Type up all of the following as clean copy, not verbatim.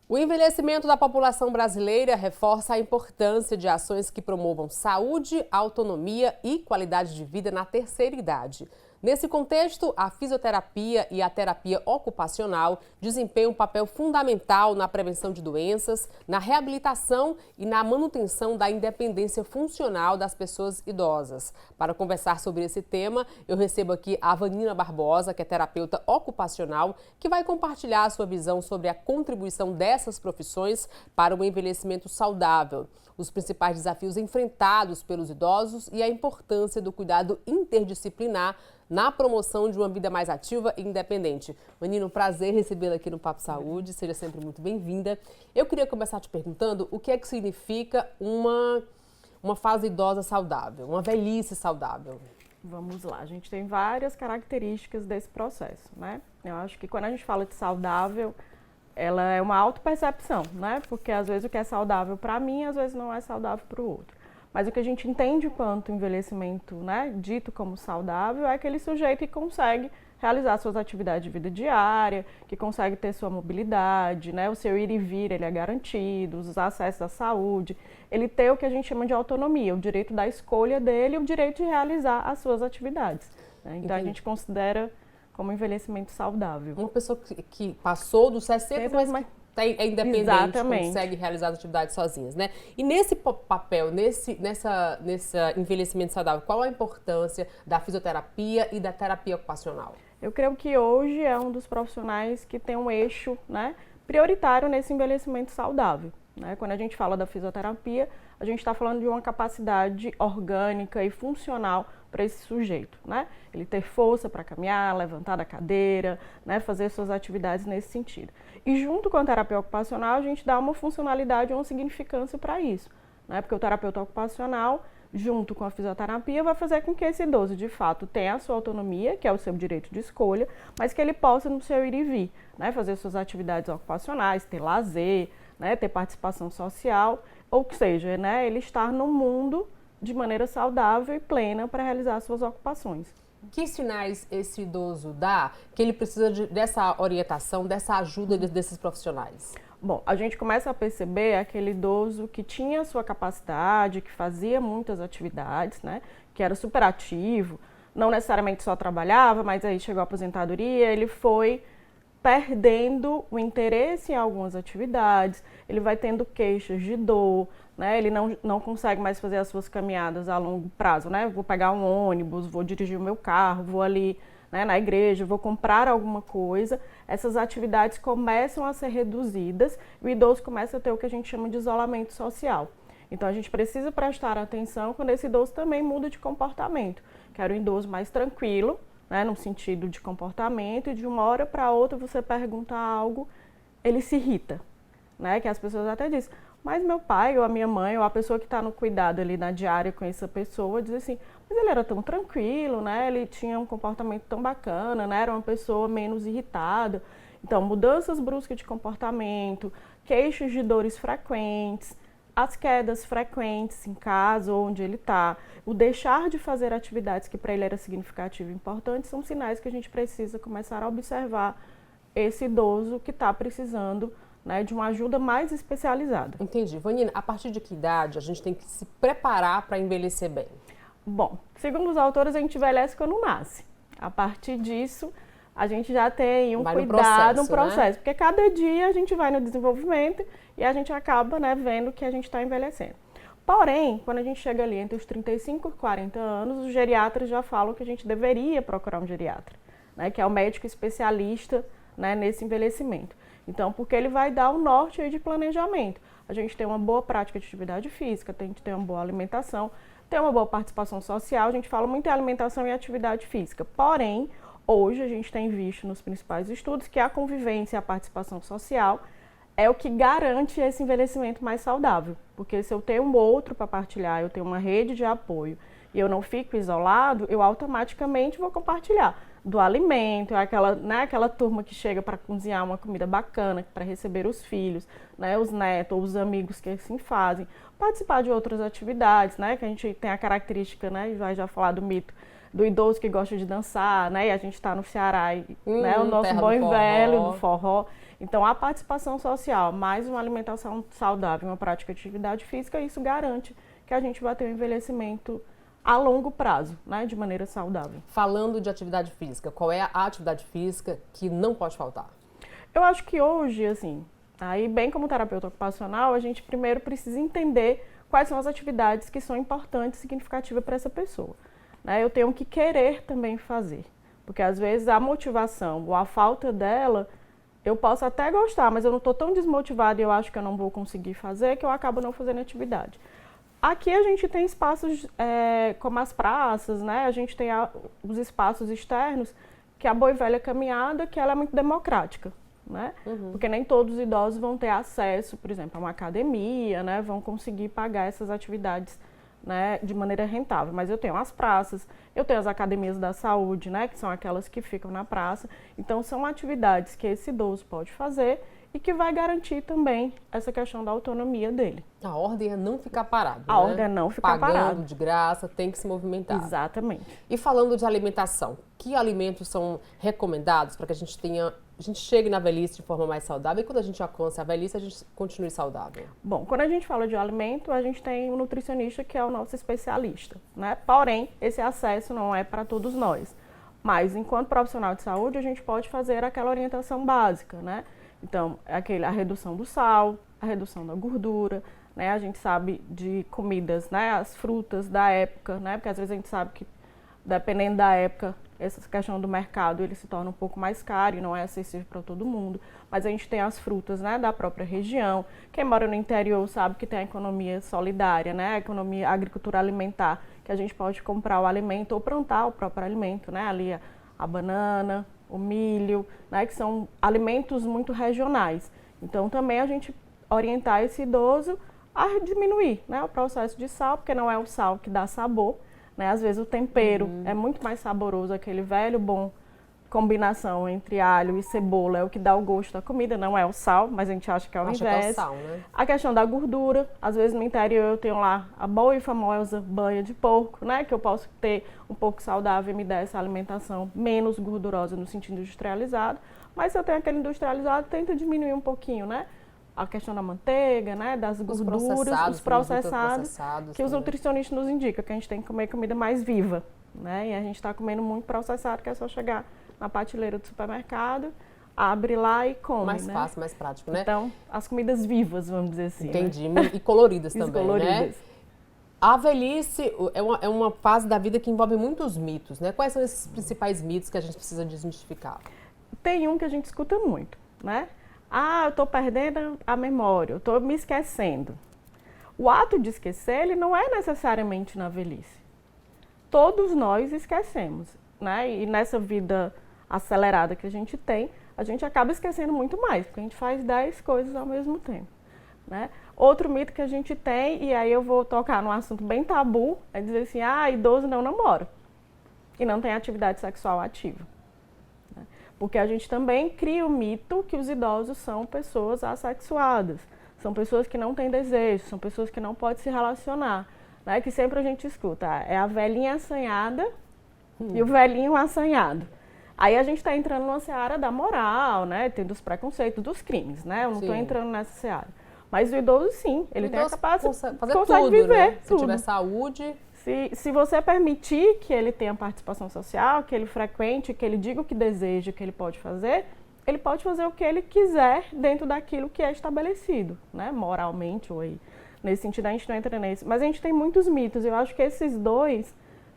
O envelhecimento da população brasileira reforça a importância de ações que promovam saúde, autonomia e qualidade de vida na terceira idade. Nesse contexto, a fisioterapia e a terapia ocupacional desempenham um papel fundamental na prevenção de doenças, na reabilitação e na manutenção da independência funcional das pessoas idosas. Para conversar sobre esse tema, eu recebo aqui a Vanina Barbosa, que é terapeuta ocupacional, que vai compartilhar a sua visão sobre a contribuição dessas profissões para o envelhecimento saudável, os principais desafios enfrentados pelos idosos e a importância do cuidado interdisciplinar na promoção de uma vida mais ativa e independente. Vanina, um prazer recebê-la aqui no Papo Saúde, seja sempre muito bem-vinda. Eu queria começar te perguntando o que é que significa uma fase idosa saudável, uma velhice saudável. Vamos lá, a gente tem várias características desse processo, né? Eu acho que quando a gente fala de saudável, ela é uma autopercepção, né? Porque às vezes o que é saudável para mim, às vezes não é saudável para o outro. Mas o que a gente entende quanto envelhecimento, né, dito como saudável, é aquele sujeito que consegue realizar suas atividades de vida diária, que consegue ter sua mobilidade, né, o seu ir e vir ele é garantido, os acessos à saúde, ele tem o que a gente chama de autonomia, o direito da escolha dele e o direito de realizar as suas atividades. Né? Então a gente considera como envelhecimento saudável. Uma pessoa que passou dos 60, mas é independente, exatamente, consegue realizar as atividades sozinhas, né? E nesse papel, nesse envelhecimento saudável, qual a importância da fisioterapia e da terapia ocupacional? Eu creio que hoje é um dos profissionais que tem um eixo, né, prioritário nesse envelhecimento saudável. Né? Quando a gente fala da fisioterapia, a gente está falando de uma capacidade orgânica e funcional para esse sujeito, né? Ele ter força para caminhar, levantar da cadeira, né? Fazer suas atividades nesse sentido. E junto com a terapia ocupacional, a gente dá uma funcionalidade, uma significância para isso, né? Porque o terapeuta ocupacional, junto com a fisioterapia, vai fazer com que esse idoso, de fato, tenha a sua autonomia, que é o seu direito de escolha, mas que ele possa, no seu ir e vir, né? Fazer suas atividades ocupacionais, ter lazer, né? Ter participação social, ou seja, né? Ele estar no mundo de maneira saudável e plena para realizar suas ocupações. Que sinais esse idoso dá que ele precisa dessa orientação, dessa ajuda desses profissionais? Bom, a gente começa a perceber aquele idoso que tinha sua capacidade, que fazia muitas atividades, né? Que era super ativo, não necessariamente só trabalhava, mas aí chegou a aposentadoria, ele foi perdendo o interesse em algumas atividades, ele vai tendo queixas de dor, né? Ele não consegue mais fazer as suas caminhadas a longo prazo, né? Vou pegar um ônibus, vou dirigir o meu carro, vou ali, né, na igreja, vou comprar alguma coisa. Essas atividades começam a ser reduzidas e o idoso começa a ter o que a gente chama de isolamento social. Então a gente precisa prestar atenção quando esse idoso também muda de comportamento. Quero um idoso mais tranquilo, né, no sentido de comportamento, e de uma hora para outra você pergunta algo, ele se irrita, né, que as pessoas até dizem, mas meu pai ou a minha mãe ou a pessoa que está no cuidado ali na diária com essa pessoa diz assim, mas ele era tão tranquilo, né, ele tinha um comportamento tão bacana, né, era uma pessoa menos irritada. Então, mudanças bruscas de comportamento, queixos de dores frequentes, as quedas frequentes em casa onde ele está, o deixar de fazer atividades que para ele era significativo e importante, são sinais que a gente precisa começar a observar esse idoso que está precisando, né, de uma ajuda mais especializada. Entendi. Vanina, a partir de que idade a gente tem que se preparar para envelhecer bem? Bom, segundo os autores, a gente envelhece quando nasce. A partir disso, a gente já tem um cuidado, um processo, né? Porque cada dia a gente vai no desenvolvimento e a gente acaba, né, vendo que a gente está envelhecendo. Porém, quando a gente chega ali entre os 35 e 40 anos, os geriatras já falam que a gente deveria procurar um geriatra, né, que é o médico especialista, né, nesse envelhecimento. Então, porque ele vai dar um norte aí de planejamento. A gente tem uma boa prática de atividade física, tem que ter uma boa alimentação, ter uma boa participação social. A gente fala muito em alimentação e atividade física. Porém, hoje a gente tem visto nos principais estudos que a convivência e a participação social é o que garante esse envelhecimento mais saudável. Porque se eu tenho um outro para partilhar, eu tenho uma rede de apoio e eu não fico isolado, eu automaticamente vou compartilhar do alimento, aquela, né, aquela turma que chega para cozinhar uma comida bacana, para receber os filhos, né, os netos ou os amigos que assim fazem, participar de outras atividades, né, que a gente tem a característica, né, vai já falar do mito do idoso que gosta de dançar, né, e a gente está no Ceará, e, né, o nosso bom e velho do forró. Então, a participação social, mais uma alimentação saudável, uma prática de atividade física, isso garante que a gente vai ter um envelhecimento a longo prazo, né, de maneira saudável. Falando de atividade física, qual é a atividade física que não pode faltar? Eu acho que hoje, assim, aí bem como terapeuta ocupacional, a gente primeiro precisa entender quais são as atividades que são importantes e significativas para essa pessoa. Né? Eu tenho que querer também fazer, porque às vezes a motivação ou a falta dela, eu posso até gostar, mas eu não estou tão desmotivada e eu acho que eu não vou conseguir fazer, que eu acabo não fazendo atividade. Aqui a gente tem espaços como as praças, né? A gente tem os espaços externos, que a boa e velha caminhada, que ela é muito democrática, né? Porque nem todos os idosos vão ter acesso, por exemplo, a uma academia, né? Vão conseguir pagar essas atividades, né, de maneira rentável. Mas eu tenho as praças, eu tenho as academias da saúde, né? Que são aquelas que ficam na praça. Então, são atividades que esse idoso pode fazer e que vai garantir também essa questão da autonomia dele. A ordem é não ficar parado, A ordem é não ficar parado. Pagando de graça, tem que se movimentar. Exatamente. E falando de alimentação, que alimentos são recomendados para que a gente chegue na velhice de forma mais saudável e quando a gente alcança a velhice, a gente continue saudável? Bom, quando a gente fala de alimento, a gente tem um nutricionista que é o nosso especialista, né? Porém, esse acesso não é para todos nós. Mas, enquanto profissional de saúde, a gente pode fazer aquela orientação básica, né? Então, a redução do sal, a redução da gordura, né? A gente sabe de comidas, né? As frutas da época, né? Porque às vezes a gente sabe que, dependendo da época, essa questão do mercado, ele se torna um pouco mais caro e não é acessível para todo mundo. Mas a gente tem as frutas, né? Da própria região. Quem mora no interior sabe que tem a economia solidária, né? A economia, a agricultura alimentar, que a gente pode comprar o alimento ou plantar o próprio alimento, né? Ali a banana, o milho, né, que são alimentos muito regionais. Então, também a gente orientar esse idoso a diminuir, né, o processo de sal, porque não é o sal que dá sabor, né? Às vezes o tempero é muito mais saboroso, aquele velho bom combinação entre alho e cebola é o que dá o gosto da comida, não é o sal, mas a gente acha que é o inverso. Acha que é o sal, né? A questão da gordura, às vezes no interior eu tenho lá a boa e famosa banha de porco, né, que eu posso ter um pouco saudável e me dar essa alimentação menos gordurosa no sentido industrializado, mas se eu tenho aquele industrializado, tenta diminuir um pouquinho, né? A questão da manteiga, né, das gorduras, os processados que os nutricionistas nos indicam, que a gente tem que comer comida mais viva, né? E a gente está comendo muito processado, que é só chegar na prateleira do supermercado, abre lá e come, mais né? fácil, mais prático, né? Então, as comidas vivas, vamos dizer assim. Entendi. Né? E coloridas também, coloridas. Né? A velhice é uma fase da vida que envolve muitos mitos, né? Quais são esses principais mitos que a gente precisa desmistificar? Tem um que a gente escuta muito, né? Ah, eu estou perdendo a memória, eu estou me esquecendo. O ato de esquecer, ele não é necessariamente na velhice. Todos nós esquecemos, né? E nessa vida acelerada que a gente tem, a gente acaba esquecendo muito mais, porque a gente faz 10 coisas ao mesmo tempo, né? Outro mito que a gente tem, e aí eu vou tocar num assunto bem tabu, é dizer assim, idoso não namora e não tem atividade sexual ativa. Né? Porque a gente também cria o mito que os idosos são pessoas assexuadas, são pessoas que não têm desejo, são pessoas que não podem se relacionar, né? Que sempre a gente escuta, é a velhinha assanhada e o velhinho assanhado. Aí a gente está entrando numa seara da moral, né? Tem dos preconceitos, dos crimes, né? Eu não estou entrando nessa seara. Mas o idoso, sim, ele tem a capacidade de consegue tudo, viver né? tudo. Se tiver saúde... Se você permitir que ele tenha participação social, que ele frequente, que ele diga o que deseja, que ele pode fazer o que ele quiser dentro daquilo que é estabelecido, né? Moralmente ou aí. Nesse sentido, a gente não entra nesse. Mas a gente tem muitos mitos. Eu acho que esses dois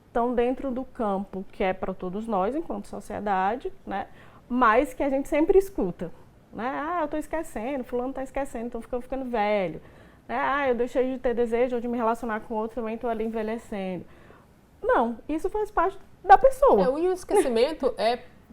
estão dentro do campo que é para todos nós, enquanto sociedade, né? Mas que a gente sempre escuta. Né? Eu estou esquecendo, fulano está esquecendo, estou ficando velho. Né? Eu deixei de ter desejo ou de me relacionar com outro, também estou ali envelhecendo. Não, isso faz parte da pessoa. E o esquecimento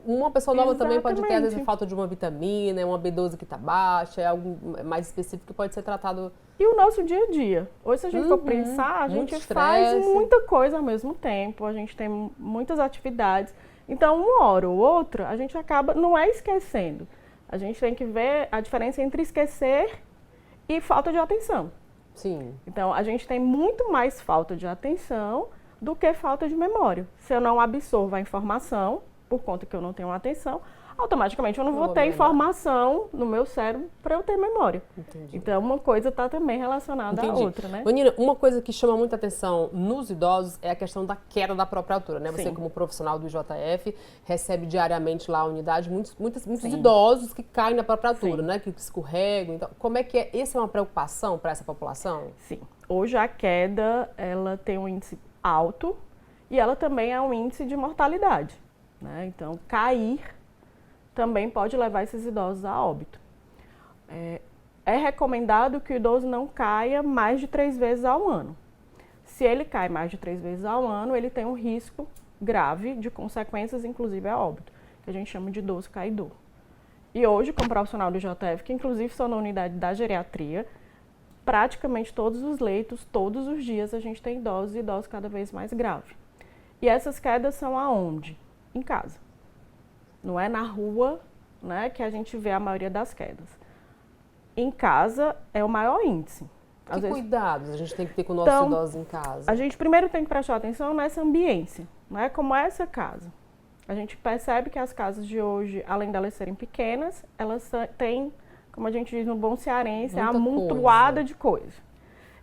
uma pessoa nova também pode ter, às vezes, falta de uma vitamina, uma B12 que está baixa, é algo mais específico que pode ser tratado. E o nosso dia a dia. Hoje, se a gente for pensar, a gente faz muita coisa ao mesmo tempo, a gente tem muitas atividades. Então, uma hora ou outra, a gente acaba, não é esquecendo. A gente tem que ver a diferença entre esquecer e falta de atenção. Sim. Então, a gente tem muito mais falta de atenção do que falta de memória. Se eu não absorvo a informação, por conta que eu não tenho atenção, automaticamente eu não vou ter informação no meu cérebro para eu ter memória. Entendi. Então, uma coisa está também relacionada à outra, né? Nina, uma coisa que chama muita atenção nos idosos é a questão da queda da própria altura, né? Você, sim, como profissional do IJF, recebe diariamente lá a unidade muitos idosos que caem na própria altura, sim, né? Que escorregam. Então, como é que é? Essa é uma preocupação para essa população? Sim. Hoje a queda, ela tem um índice alto e ela também é um índice de mortalidade, né? Então, cair também pode levar esses idosos a óbito. É recomendado que o idoso não caia mais de 3 vezes ao ano. Se ele cai mais de 3 vezes ao ano, ele tem um risco grave de consequências, inclusive a óbito, que a gente chama de idoso caidor. E hoje, como profissional do IJF, que inclusive sou na unidade da geriatria, praticamente todos os leitos, todos os dias, a gente tem idosos e idosos cada vez mais graves. E essas quedas são aonde? Em casa. Não é na rua, né, que a gente vê a maioria das quedas. Em casa é o maior índice. Que cuidados a gente tem que ter com nossos idosos em casa? A gente primeiro tem que prestar atenção nessa ambiência, né, como é essa casa. A gente percebe que as casas de hoje, além delas serem pequenas, elas têm, como a gente diz no bom cearense, muita amontoada de coisa.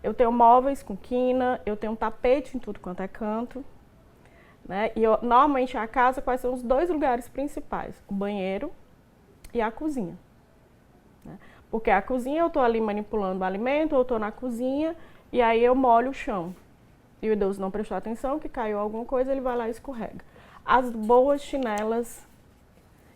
Eu tenho móveis com quina, eu tenho tapete em tudo quanto é canto. Né? E normalmente a casa, quais são os 2 lugares principais? O banheiro e a cozinha. Né? Porque a cozinha eu estou ali manipulando o alimento, eu estou na cozinha e aí eu molho o chão. E o idoso não prestou atenção, que caiu alguma coisa, ele vai lá e escorrega. As boas chinelas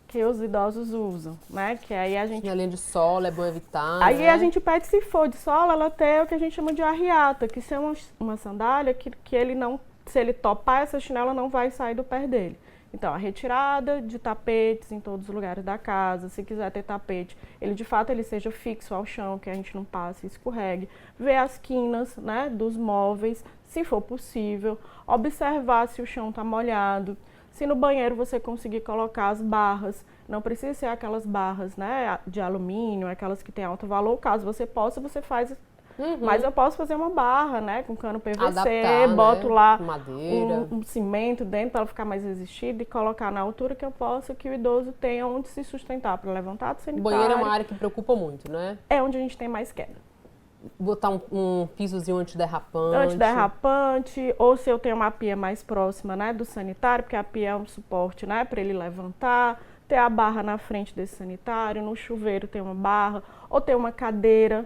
que os idosos usam, né? Que aí a gente... Chinelinha de sola, é bom evitar, aí, né? A gente pede, se for de sola, ela tem o que a gente chama de arriata, que é uma sandália que ele não... Se ele topar essa chinela, não vai sair do pé dele. Então, a retirada de tapetes em todos os lugares da casa. Se quiser ter tapete, ele de fato ele seja fixo ao chão, que a gente não passe e escorregue. Ver as quinas, né, dos móveis, se for possível. Observar se o chão está molhado. Se no banheiro você conseguir colocar as barras, não precisa ser aquelas barras, né, de alumínio, aquelas que têm alto valor. Caso você possa, você faz... Mas eu posso fazer uma barra, né, com cano PVC, adaptar, boto, né, lá um cimento dentro para ela ficar mais resistida e colocar na altura que eu possa, que o idoso tenha onde se sustentar para levantar do sanitário. O banheiro é uma área que preocupa muito, né? É onde a gente tem mais queda. Botar um pisozinho antiderrapante. Antiderrapante, ou se eu tenho uma pia mais próxima, né, do sanitário, porque a pia é um suporte, né, para ele levantar, ter a barra na frente desse sanitário, no chuveiro tem uma barra, ou ter uma cadeira,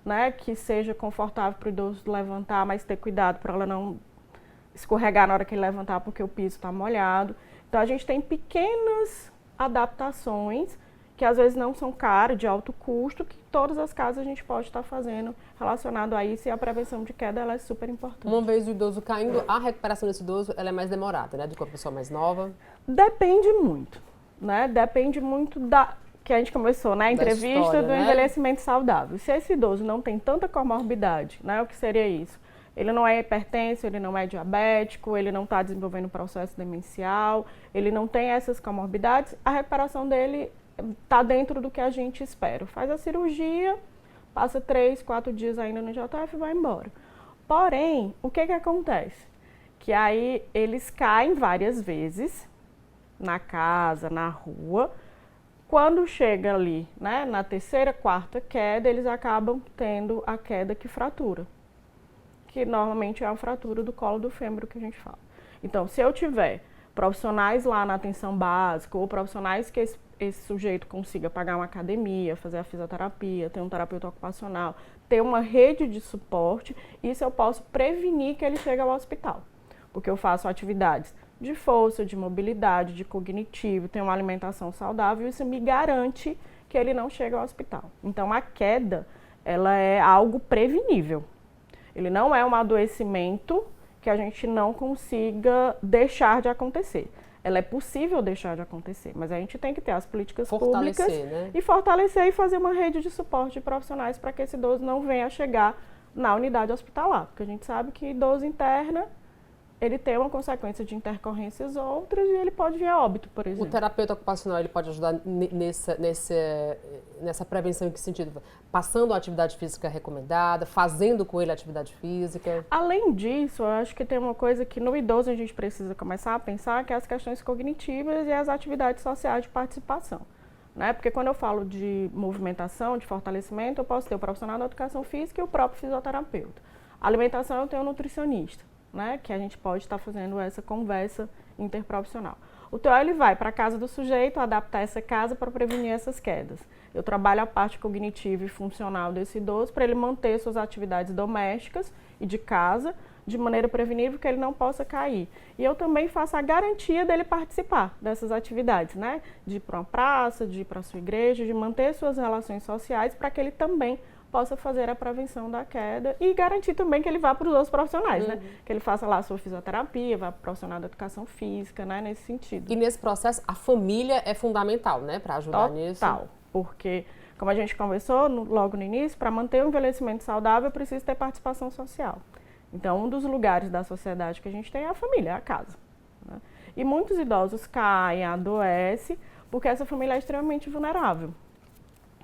né, que seja confortável para o idoso levantar, mas ter cuidado para ela não escorregar na hora que ele levantar, porque o piso está molhado. Então, a gente tem pequenas adaptações que às vezes não são caras, de alto custo, que todas as casas a gente pode estar fazendo relacionado a isso, e a prevenção de queda ela é super importante. Uma vez o idoso caindo, a recuperação desse idoso ela é mais demorada, né, do que uma pessoa mais nova? Depende muito, né? Depende muito que a gente começou, né, a entrevista história, do envelhecimento saudável. Se esse idoso não tem tanta comorbidade, né, o que seria isso? Ele não é hipertenso, ele não é diabético, ele não está desenvolvendo processo demencial, ele não tem essas comorbidades, a recuperação dele está dentro do que a gente espera. Faz a cirurgia, passa 3, 4 dias ainda no IJF e vai embora. Porém, o que acontece? Que aí eles caem várias vezes, na casa, na rua. Quando chega ali, né, na 3ª, 4ª queda, eles acabam tendo a queda que fratura, que normalmente é a fratura do colo do fêmur que a gente fala. Então, se eu tiver profissionais lá na atenção básica, ou profissionais que esse sujeito consiga pagar uma academia, fazer a fisioterapia, ter um terapeuta ocupacional, ter uma rede de suporte, isso eu posso prevenir que ele chegue ao hospital, porque eu faço atividades de força, de mobilidade, de cognitivo, tem uma alimentação saudável, isso me garante que ele não chega ao hospital. Então, a queda, ela é algo prevenível. Ele não é um adoecimento que a gente não consiga deixar de acontecer. Ela é possível deixar de acontecer, mas a gente tem que ter as políticas públicas, né, e fortalecer e fazer uma rede de suporte de profissionais para que esse idoso não venha a chegar na unidade hospitalar, porque a gente sabe que idoso interna ele tem uma consequência de intercorrências outras e ele pode vir a óbito, por exemplo. O terapeuta ocupacional ele pode ajudar nessa prevenção em que sentido? Passando a atividade física recomendada, fazendo com ele atividade física? Além disso, eu acho que tem uma coisa que no idoso a gente precisa começar a pensar, que é as questões cognitivas e as atividades sociais de participação. Né? Porque quando eu falo de movimentação, de fortalecimento, eu posso ter o profissional da educação física e o próprio fisioterapeuta. A alimentação eu tenho um nutricionista, né? Que a gente pode estar fazendo essa conversa interprofissional. O TO ele vai para a casa do sujeito, adaptar essa casa para prevenir essas quedas. Eu trabalho a parte cognitiva e funcional desse idoso para ele manter suas atividades domésticas e de casa, de maneira prevenível que ele não possa cair. E eu também faço a garantia dele participar dessas atividades, né? De ir para uma praça, de ir para a sua igreja, de manter suas relações sociais para que ele também possa fazer a prevenção da queda e garantir também que ele vá para os outros profissionais, né? Que ele faça lá a sua fisioterapia, vá para o profissional da educação física, né? Nesse sentido. E nesse processo, a família é fundamental, né? Para ajudar nisso. Total, porque, como a gente conversou logo no início, para manter o envelhecimento saudável, precisa ter participação social. Então, um dos lugares da sociedade que a gente tem é a família, é a casa. Né? E muitos idosos caem, adoecem, porque essa família é extremamente vulnerável.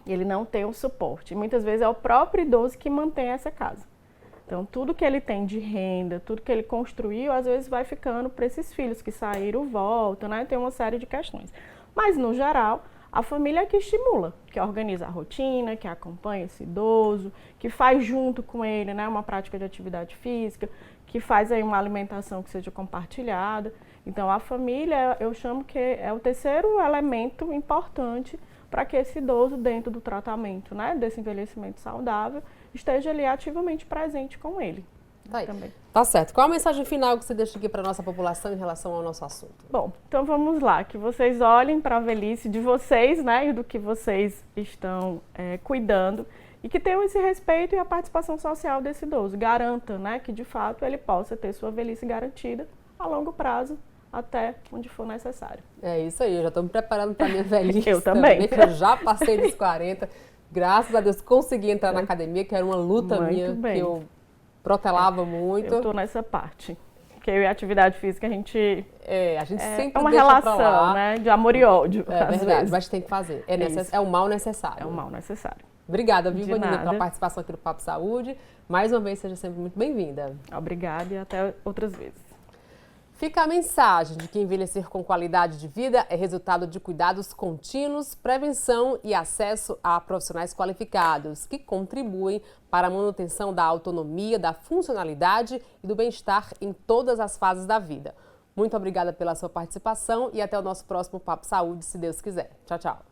Ele não tem o suporte. E muitas vezes é o próprio idoso que mantém essa casa. Então, tudo que ele tem de renda, tudo que ele construiu, às vezes vai ficando para esses filhos que saíram, voltam, né? Tem uma série de questões. Mas, no geral, a família é que estimula, que organiza a rotina, que acompanha esse idoso, que faz junto com ele, né, uma prática de atividade física, que faz aí uma alimentação que seja compartilhada. Então, a família, eu chamo que é o terceiro elemento importante para que esse idoso, dentro do tratamento, né, desse envelhecimento saudável, esteja ali ativamente presente com ele. Também. Tá certo. Qual a mensagem final que você deixa aqui para a nossa população em relação ao nosso assunto? Bom, então vamos lá, que vocês olhem para a velhice de vocês, né, e do que vocês estão cuidando, e que tenham esse respeito e a participação social desse idoso. Garanta, né, que de fato ele possa ter sua velhice garantida a longo prazo, até onde for necessário. É isso aí, eu já estou me preparando para a minha velhice. Eu também. Que eu já passei dos 40, graças a Deus consegui entrar na academia, que era uma luta minha, que eu protelava muito. Eu tô nessa parte. Porque eu e a atividade física, a gente sempre uma deixa relação, pra lá. né, de amor e ódio. É verdade, vezes. mas tem que fazer. É o mal necessário. É o mal necessário. Obrigada, viu, Vanina, pela participação aqui no Papo Saúde. Mais uma vez, seja sempre muito bem-vinda. Obrigada e até outras vezes. Fica a mensagem de que envelhecer com qualidade de vida é resultado de cuidados contínuos, prevenção e acesso a profissionais qualificados, que contribuem para a manutenção da autonomia, da funcionalidade e do bem-estar em todas as fases da vida. Muito obrigada pela sua participação e até o nosso próximo Papo Saúde, se Deus quiser. Tchau, tchau.